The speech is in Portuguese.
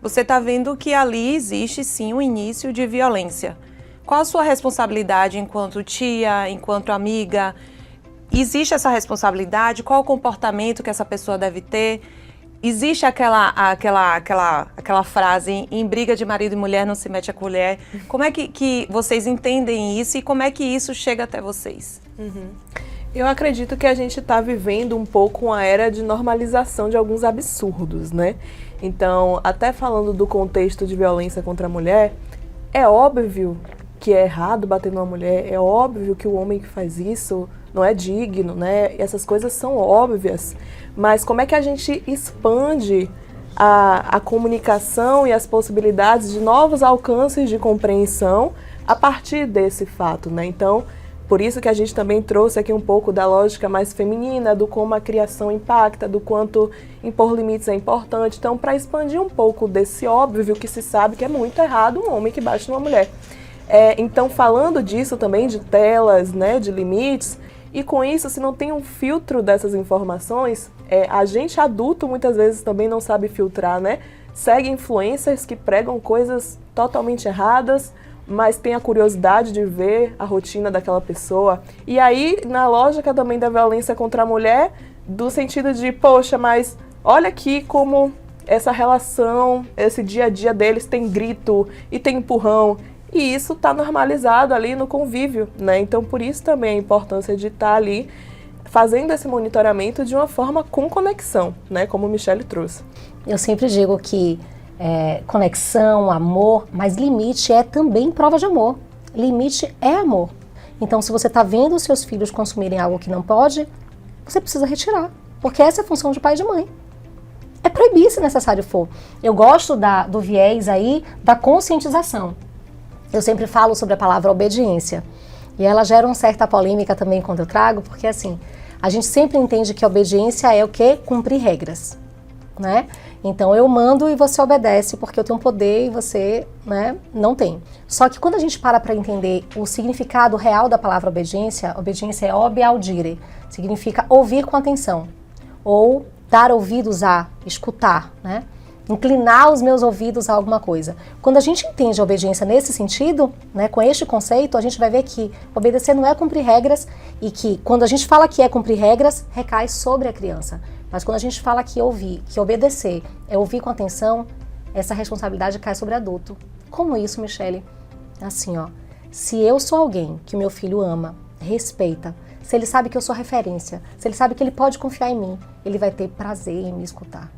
você está vendo que ali existe sim um início de violência. Qual a sua responsabilidade enquanto tia, enquanto amiga? Existe essa responsabilidade? Qual o comportamento que essa pessoa deve ter? Existe aquela frase, em briga de marido e mulher não se mete a colher. Como é que vocês entendem isso e como é que isso chega até vocês? Eu acredito que a gente está vivendo um pouco uma era de normalização de alguns absurdos, né? Então, até falando do contexto de violência contra a mulher, é óbvio que é errado bater numa mulher, é óbvio que o homem que faz isso não é digno, né? E essas coisas são óbvias, mas como é que a gente expande a comunicação e as possibilidades de novos alcances de compreensão a partir desse fato, né? Então, por isso que a gente também trouxe aqui um pouco da lógica mais feminina, do como a criação impacta, do quanto impor limites é importante. Então, para expandir um pouco desse óbvio que se sabe que é muito errado um homem que bate numa mulher. Então, falando disso também, de telas, né, de limites, e com isso, se não tem um filtro dessas informações, a gente adulto muitas vezes também não sabe filtrar, né? Segue influencers que pregam coisas totalmente erradas, mas tem a curiosidade de ver a rotina daquela pessoa. E aí, na lógica também da violência contra a mulher, do sentido de, poxa, mas olha aqui como essa relação, esse dia a dia deles tem grito e tem empurrão. E isso está normalizado ali no convívio, né? Então, por isso também a importância de estar ali fazendo esse monitoramento de uma forma com conexão, né? Como o Michele trouxe. Eu sempre digo que conexão, amor, mas limite é também prova de amor. Limite é amor. Então, se você está vendo os seus filhos consumirem algo que não pode, você precisa retirar, porque essa é a função de pai e de mãe. É proibir se necessário for. Eu gosto do viés aí da conscientização. Eu sempre falo sobre a palavra obediência. E ela gera uma certa polêmica também quando eu trago, porque assim, a gente sempre entende que a obediência é o quê? Cumprir regras, né? Então eu mando e você obedece porque eu tenho poder e você, né, não tem. Só que quando a gente para entender o significado real da palavra obediência, obediência é obe audire, significa ouvir com atenção, ou dar ouvidos a, escutar, né? Inclinar os meus ouvidos a alguma coisa. Quando a gente entende a obediência nesse sentido, né, com este conceito, a gente vai ver que obedecer não é cumprir regras e que quando a gente fala que é cumprir regras, recai sobre a criança. Mas quando a gente fala que ouvir, que obedecer é ouvir com atenção, essa responsabilidade cai sobre o adulto. Como isso, Michele? Assim, ó, se eu sou alguém que o meu filho ama, respeita, se ele sabe que eu sou referência, se ele sabe que ele pode confiar em mim, ele vai ter prazer em me escutar.